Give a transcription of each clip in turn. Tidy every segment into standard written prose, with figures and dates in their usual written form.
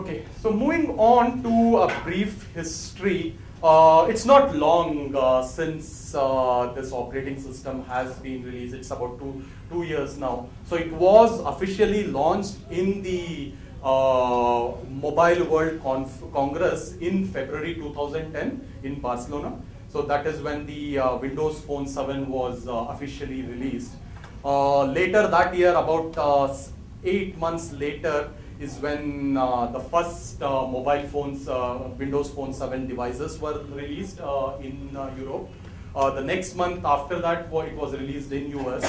Okay, so moving on to a brief history. It's not long since this operating system has been released. It's about two years now. So it was officially launched in the Mobile World Congress in February 2010 in Barcelona. So that is when the Windows Phone 7 was officially released. Later that year, about 8 months later, is when the first mobile phones, Windows Phone 7 devices were released in Europe. The next month after that, it was released in US.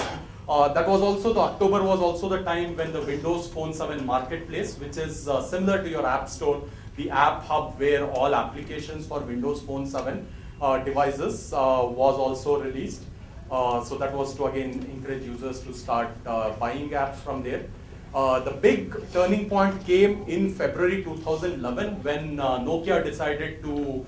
That was also, the October was also the time when the Windows Phone 7 marketplace, which is similar to your App Store, the app hub where all applications for Windows Phone 7 devices was also released. So that was to again encourage users to start buying apps from there. The big turning point came in February 2011 when Nokia decided to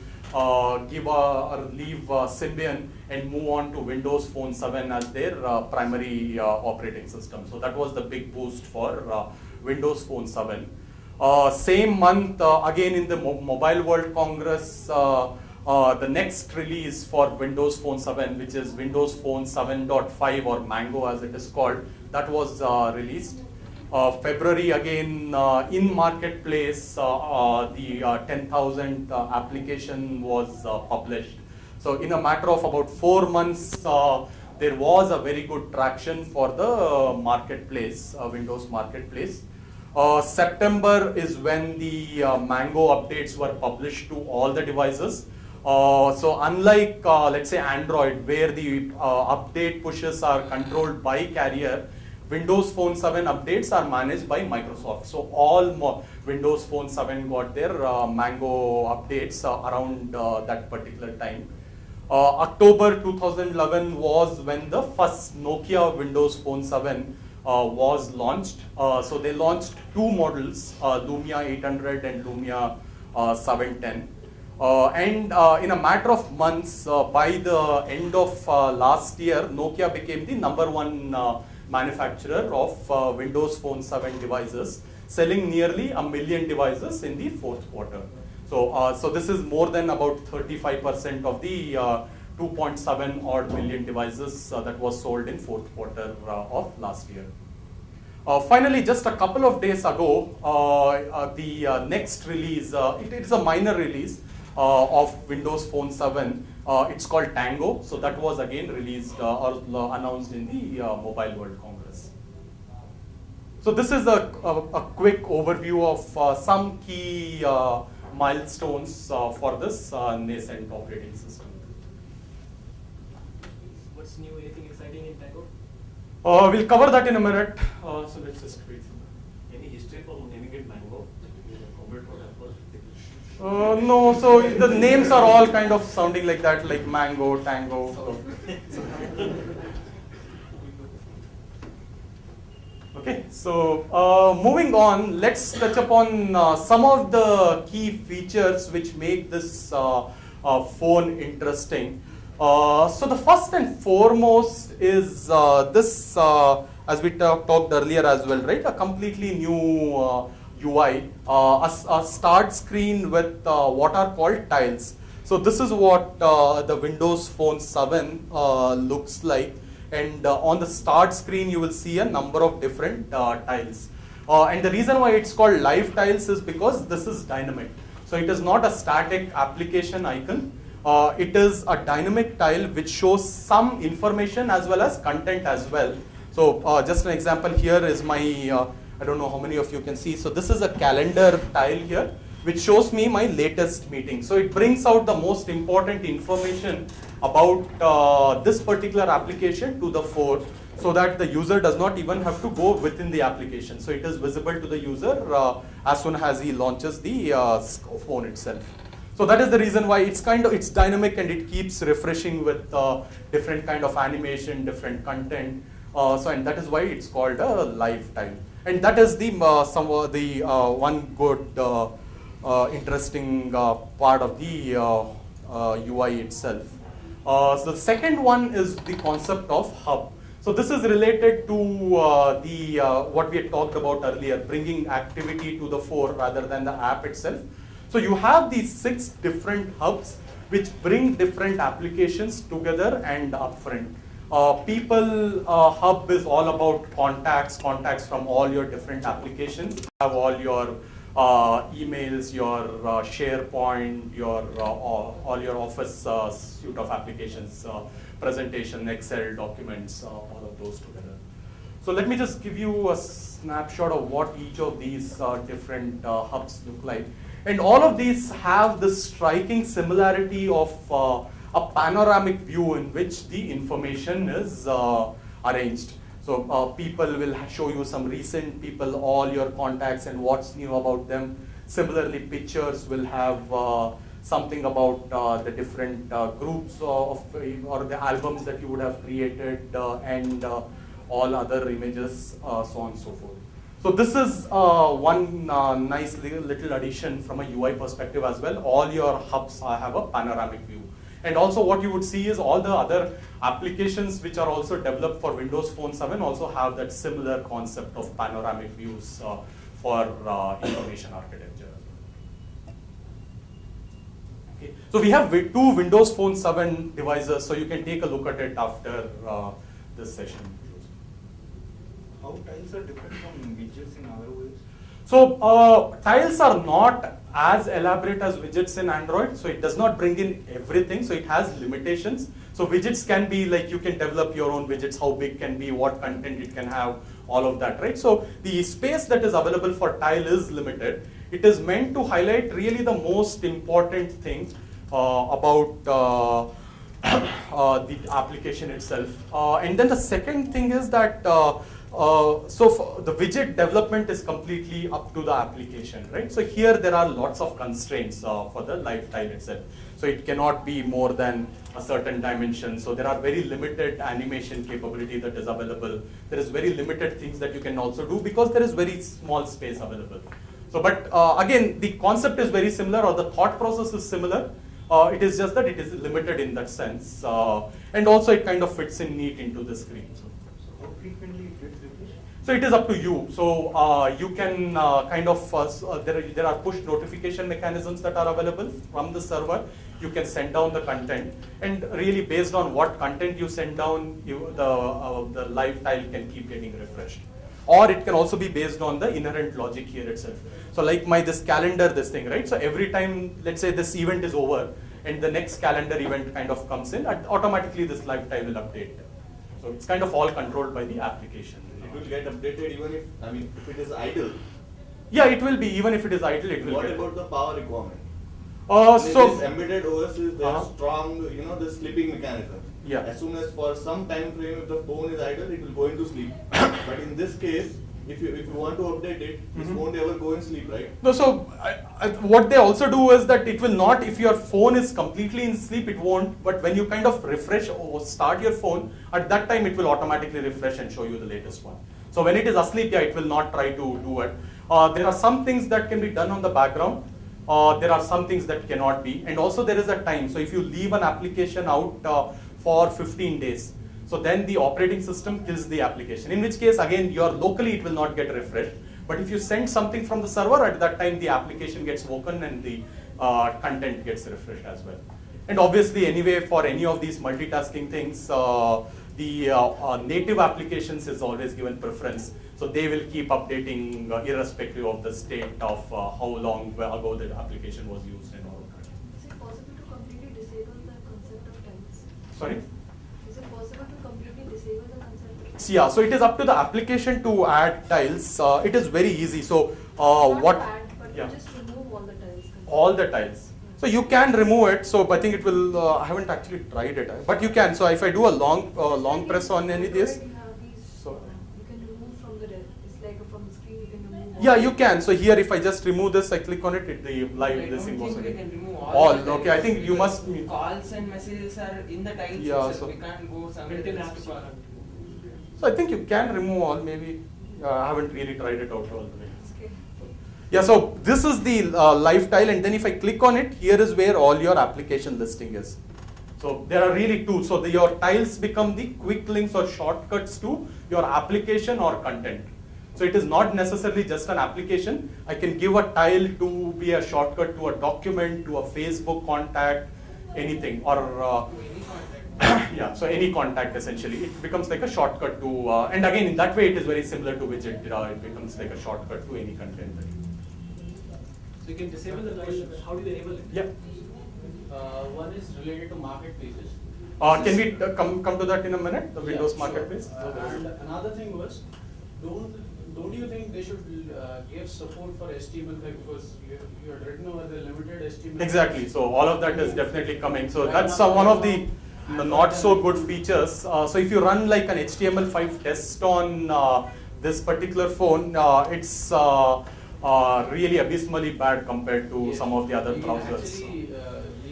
leave Symbian and move on to Windows Phone 7 as their primary operating system. So that was the big boost for Windows Phone 7. Same month, again in the Mobile World Congress, the next release for Windows Phone 7, which is Windows Phone 7.5 or Mango as it is called, that was released. February again in marketplace, the 10,000 application was published. So in a matter of about 4 months, there was a very good traction for the marketplace, Windows marketplace. September is when the Mango updates were published to all the devices. So unlike let's say Android, where the update pushes are controlled by carrier, Windows Phone 7 updates are managed by Microsoft. So all Windows Phone 7 got their Mango updates around that particular time. October 2011 was when the first Nokia Windows Phone 7 was launched. So they launched two models, Lumia 800 and Lumia 710. And in a matter of months, by the end of last year, Nokia became the #1 manufacturer of Windows Phone 7 devices, selling nearly 1 million devices in the fourth quarter. So this is more than about 35% of the 2.7 odd million devices that was sold in fourth quarter of last year. Finally, just a couple of days ago, the next release, it is a minor release of Windows Phone 7. It's called Tango. So that was again released or announced in the Mobile World Congress. So this is a quick overview of some key milestones for this nascent operating system. What's new? Anything exciting in Tango? We'll cover that in a minute. So let's just wait for that. Any history for naming it Mango? No, so the names are all kind of sounding like that, like Mango, Tango. Okay, so moving on, let's touch upon some of the key features which make this phone interesting. So the first and foremost is this, as we talked earlier as well, right? A completely new UI, a start screen with what are called tiles. So this is what the Windows Phone 7 looks like, and on the start screen you will see a number of different tiles. And the reason why it's called live tiles is because this is dynamic. So it is not a static application icon. It is a dynamic tile which shows some information as well as content as well. So just an example here is my I don't know how many of you can see. So this is a calendar tile here, which shows me my latest meeting. So it brings out the most important information about this particular application to the fore, so that the user does not even have to go within the application. So it is visible to the user as soon as he launches the phone itself. So that is the reason why it's dynamic and it keeps refreshing with different kind of animation, different content. And that is why it's called a live tile. And that is the one good interesting part of the UI itself. So the second one is the concept of hub. So this is related to what we had talked about earlier, bringing activity to the fore rather than the app itself. So you have these 6 different hubs which bring different applications together and upfront. People hub is all about contacts from all your different applications. You have all your emails, your SharePoint, your all your Office suite of applications, presentation, Excel, documents, all of those together. So let me just give you a snapshot of what each of these different hubs look like. And all of these have this striking similarity of a panoramic view in which the information is arranged. So people will show you some recent people, all your contacts and what's new about them. Similarly, pictures will have something about the different groups or the albums that you would have created and all other images, so on and so forth. So this is one nice little addition from a UI perspective as well. All your hubs have a panoramic view. And also what you would see is all the other applications which are also developed for Windows Phone 7 also have that similar concept of panoramic views for information architecture. Okay. So we have 2 Windows Phone 7 devices, so you can take a look at it after this session. How tiles are different from widgets in other ways? So tiles are not as elaborate as widgets in Android, so it does not bring in everything, so it has limitations. So widgets can be like, you can develop your own widgets, how big can be, what content it can have, all of that, right? So the space that is available for tile is limited. It is meant to highlight really the most important thing about the application itself. And then the second thing is that the widget development is completely up to the application, right? So here there are lots of constraints for the live tile itself. So it cannot be more than a certain dimension. So there are very limited animation capability that is available. There is very limited things that you can also do because there is very small space available. So, but again, the concept is very similar, or the thought process is similar. It is just that it is limited in that sense. And also it kind of fits in neat into the screen. So how frequently it gets refreshed? So it is up to you. So you can kind of, there are push notification mechanisms that are available from the server. You can send down the content, and really based on what content you send down, the live tile can keep getting refreshed. Or it can also be based on the inherent logic here itself. So like this calendar, this thing, right? So every time, let's say this event is over, and the next calendar event kind of comes in, automatically this live tile will update. So it's kind of all controlled by the application. It will get updated even if, if it is idle. Yeah, it will be, even if it is idle, it will What get. about the power requirement? So this embedded OS is there strong, the sleeping mechanism. Yeah. As soon as for some time frame, if the phone is idle, it will go into sleep. But in this case, if you want to update it, this won't ever go in sleep, right? No, so what they also do is that it will not, if your phone is completely in sleep, it won't. But when you kind of refresh or start your phone, at that time it will automatically refresh and show you the latest one. So when it is asleep, yeah, it will not try to do it. There are some things that can be done on the background. There are some things that cannot be. And also there is a time. So if you leave an application out for 15 days, so then the operating system kills the application. In which case, again, locally it will not get refreshed. But if you send something from the server, at that time the application gets woken and the content gets refreshed as well. And obviously, anyway, for any of these multitasking things, the native applications is always given preference. So they will keep updating irrespective of the state of how long ago the application was used and all of that. Is it possible to completely disable the concept of tiles? Sorry? Is it possible to completely disable the concept of tiles? Yeah, so it is up to the application to add tiles. It is very easy. So Not what? to add, but Yeah. to just remove all the tiles. All the tiles. So you can remove it. So I think it will. I haven't actually tried it, but you can. So if I do a long press on any of this, You have these, so you can remove from the it's like from the screen you can remove. yeah, you can. So here, if I just remove this, I click on it, the live this thing goes we away. can remove All the okay. I tiles think you must. because calls and messages are in the tiles. Yeah, itself. so- We can't go somewhere Built-in else apps to call. So I think you can remove all. Maybe I haven't really tried it out all the way. Okay. Yeah, so this is the live tile, and then if I click on it, here is where all your application listing is. So there are really two. So your tiles become the quick links or shortcuts to your application or content. So it is not necessarily just an application. I can give a tile to be a shortcut to a document, to a Facebook contact, anything, or yeah, so any contact essentially. It becomes like a shortcut to, and again in that way it is very similar to widget. It becomes like a shortcut to any content. So you can disable the tile. How do you enable it? Yeah. One is related to marketplaces. Can we come to that in a minute? The Windows Yeah, marketplace. sure. And another thing was, don't you think they should give support for HTML5 because you had written over the limited HTML5? Exactly. So all of that is definitely coming. So that's one of the not so good features. So if you run like an HTML5 test on this particular phone, it's really abysmally bad compared to Yes. some of the other You can browsers. actually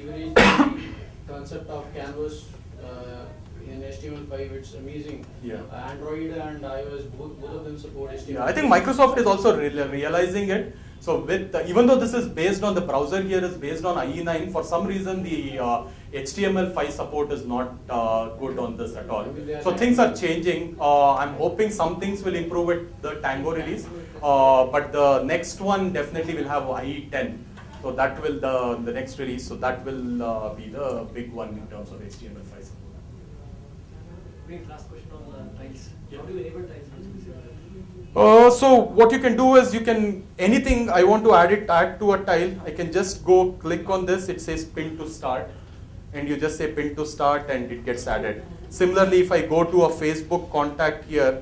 leverage the concept of canvas in HTML5. It's amazing. Yeah. Android and iOS both of them support HTML5. Yeah, I think Microsoft is also realizing it. So with even though this is based on the browser here is based on IE9, for some reason the HTML5 support is not good on this at all. So things are changing. I'm hoping some things will improve with the Tango release, but the next one definitely will have IE10. So that will the next release. So that will be the big one in terms of HTML5 support. Great, last question on tiles. Yeah. How do you enable tiles? So what you can do is you can, anything I want to add to a tile, I can just go click on this, it says pin to start, and you just say pin to start and it gets added. Similarly, if I go to a Facebook contact here,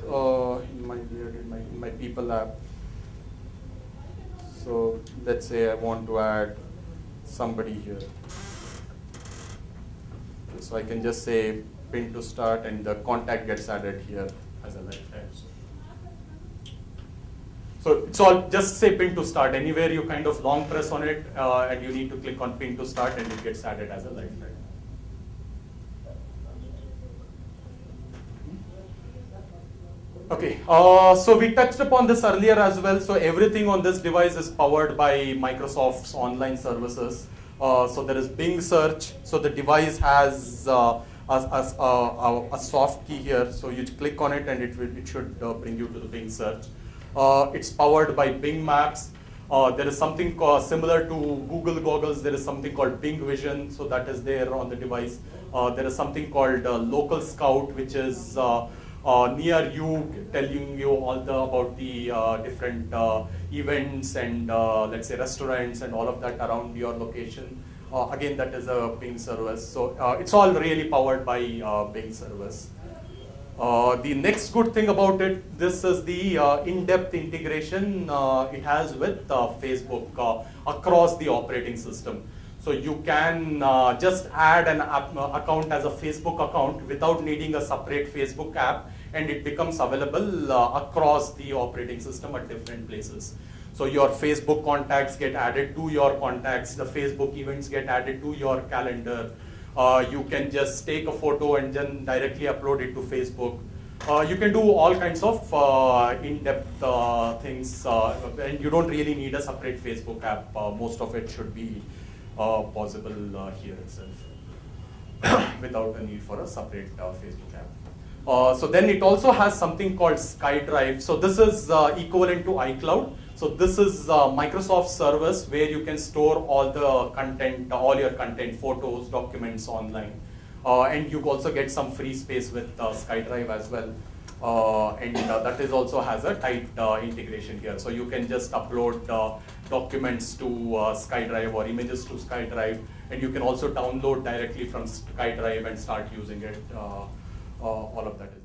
in my people app, so let's say I want to add somebody here. So I can just say pin to start and the contact gets added here as a lifetime. So it's all just say pin to start. Anywhere you kind of long press on it and you need to click on pin to start and it gets added as a lifetime. Okay, so we touched upon this earlier as well. So everything on this device is powered by Microsoft's online services. So there is Bing search. So the device has a soft key here. So you click on it and it should bring you to the Bing search. It's powered by Bing Maps. There is something similar to Google Goggles. There is something called Bing Vision. So that is there on the device. There is something called Local Scout, which is near you, telling you all about the different events and let's say restaurants and all of that around your location. Again, that is a Bing service. So it's all really powered by Bing service. The next good thing about it, this is the in-depth integration it has with Facebook across the operating system. So you can just add an account as a Facebook account without needing a separate Facebook app, and it becomes available across the operating system at different places. So your Facebook contacts get added to your contacts, the Facebook events get added to your calendar. You can just take a photo and then directly upload it to Facebook. You can do all kinds of in-depth things, and you don't really need a separate Facebook app. Most of it should be possible here itself without the need for a separate Facebook app. So then it also has something called SkyDrive. So this is equivalent to iCloud. So this is Microsoft service where you can store all the content, all your content, photos, documents online. And you also get some free space with SkyDrive as well. And that is also has a tight integration here. So you can just upload documents to SkyDrive or images to SkyDrive. And you can also download directly from SkyDrive and start using it. All of that is